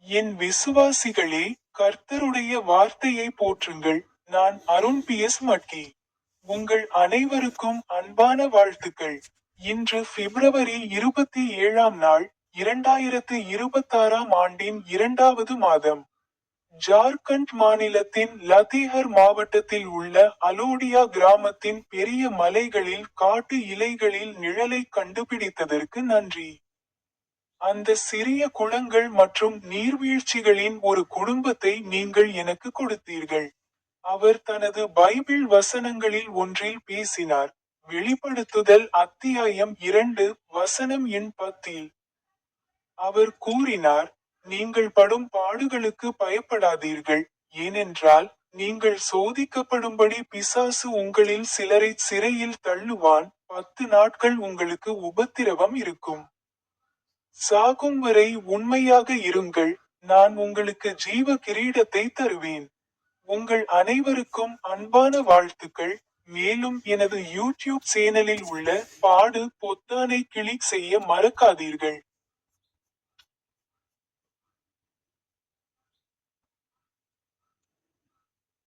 என் விசுவாசிகளே, கர்த்தருடைய வார்த்தையை போற்றுங்கள். நான் அருண் பி.எஸ். மட்கி. உங்கள் அனைவருக்கும் அன்பான வாழ்த்துக்கள். இன்று பிப்ரவரி 27ஆம் நாள், 2026ஆம் ஆண்டின் 2வது மாதம். ஜார்க்கண்ட் மாநிலத்தின் லத்தீஹர் மாவட்டத்தில் உள்ள அலோடியா கிராமத்தின் பெரிய மலைகளில் காட்டு இலைகளில் நிழலை கண்டுபிடித்ததற்கு நன்றி. அந்த சிறிய குளங்கள் மற்றும் நீர்வீழ்ச்சிகளின் ஒரு குடும்பத்தை நீங்கள் எனக்கு கொடுத்தீர்கள். அவர் தனது பைபிள் வசனங்களில் ஒன்றில் பேசினார். வெளிப்படுத்துதல் அத்தியாயம் 2 வசனம் எண் 10. அவர் கூறினார், நீங்கள் படும் பாடுகளுக்கு பயப்படாதீர்கள், ஏனென்றால் நீங்கள் சோதிக்கப்படும்படி பிசாசு உங்களில் சிலரை சிறையில் தள்ளுவான். 10 நாட்கள் உங்களுக்கு உபத்திரவம் இருக்கும். சாகும் வரை உண்மையாக இருங்கள், நான் உங்களுக்கு ஜீவ கிரீடத்தை தருவேன். உங்கள் அனைவருக்கும் அன்பான வாழ்த்துக்கள். மேலும் எனது யூடியூப் சேனலில் உள்ள பாடு பொத்தானை கிளிக் செய்ய மறக்காதீர்கள்.